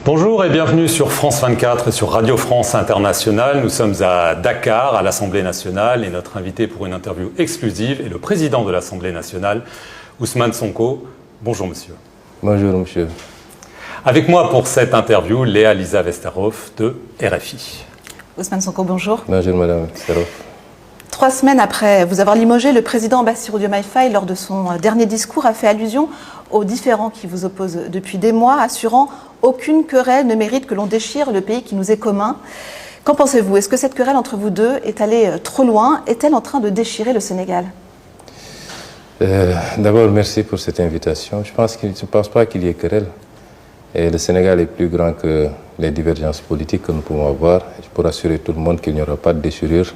Bonjour et bienvenue sur France 24 et sur Radio France Internationale. Nous sommes à Dakar, à l'Assemblée nationale, et notre invité pour une interview exclusive est le président de l'Assemblée nationale, Ousmane Sonko. Bonjour monsieur. Bonjour monsieur. Avec moi pour cette interview, Léa Lisa Vesterhoff de RFI. Ousmane Sonko, bonjour. Bonjour madame Vesterhoff. 3 semaines après vous avoir limogé, le président Bassirou Diomaye Faye, lors de son dernier discours, a fait allusion aux différends qui vous opposent depuis des mois, assurant « aucune querelle ne mérite que l'on déchire le pays qui nous est commun ». Qu'en pensez-vous? Est-ce que cette querelle entre vous deux est allée trop loin? Est-elle en train de déchirer le Sénégal? D'abord, merci pour cette invitation. Je ne pense pas qu'il y ait querelle. Et le Sénégal est plus grand que les divergences politiques que nous pouvons avoir. Je peux rassurer tout le monde qu'il n'y aura pas de déchirure.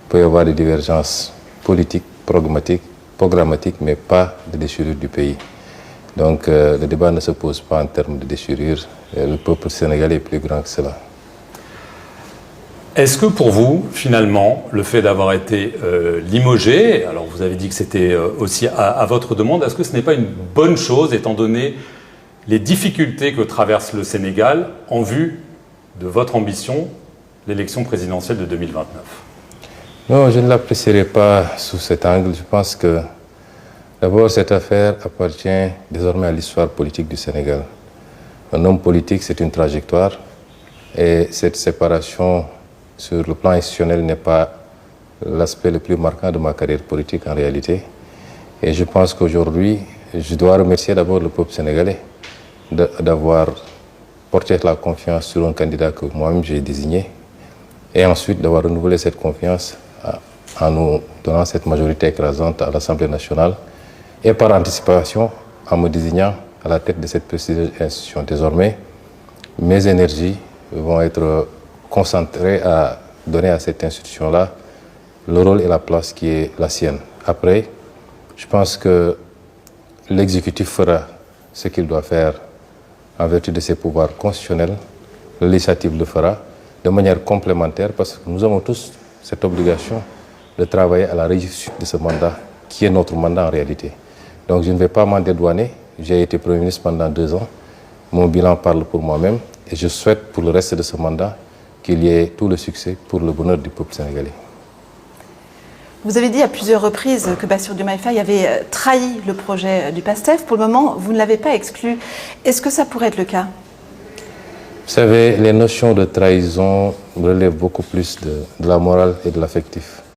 Il peut y avoir des divergences politiques, programmatiques, mais pas de déchirure du pays. Donc le débat ne se pose pas en termes de déchirure. Le peuple sénégalais est plus grand que cela. Est-ce que pour vous, finalement, le fait d'avoir été limogé, alors vous avez dit que c'était aussi à votre demande, est-ce que ce n'est pas une bonne chose étant donné les difficultés que traverse le Sénégal en vue de votre ambition, l'élection présidentielle de 2029? Non, je ne l'apprécierai pas sous cet angle. Je pense que d'abord, cette affaire appartient désormais à l'histoire politique du Sénégal. Un homme politique, c'est une trajectoire, et cette séparation sur le plan institutionnel n'est pas l'aspect le plus marquant de ma carrière politique en réalité. Et je pense qu'aujourd'hui, je dois remercier d'abord le peuple sénégalais d'avoir porté la confiance sur un candidat que moi-même j'ai désigné, et ensuite d'avoir renouvelé cette confiance en nous donnant cette majorité écrasante à l'Assemblée nationale, et par anticipation en me désignant à la tête de cette prestigieuse institution. Désormais, mes énergies vont être concentrées à donner à cette institution-là le rôle et la place qui est la sienne. Après, je pense que l'exécutif fera ce qu'il doit faire en vertu de ses pouvoirs constitutionnels. Le législatif le fera de manière complémentaire, parce que nous avons tous cette obligation de travailler à la réussite de ce mandat, qui est notre mandat en réalité. Donc je ne vais pas m'en dédouaner. J'ai été Premier ministre pendant 2 ans. Mon bilan parle pour moi-même, et je souhaite pour le reste de ce mandat qu'il y ait tout le succès pour le bonheur du peuple sénégalais. Vous avez dit à plusieurs reprises que Bassirou Diomaye Faye avait trahi le projet du PASTEF. Pour le moment, vous ne l'avez pas exclu. Est-ce que ça pourrait être le cas? Vous savez, les notions de trahison relèvent beaucoup plus de la morale et de l'affectif.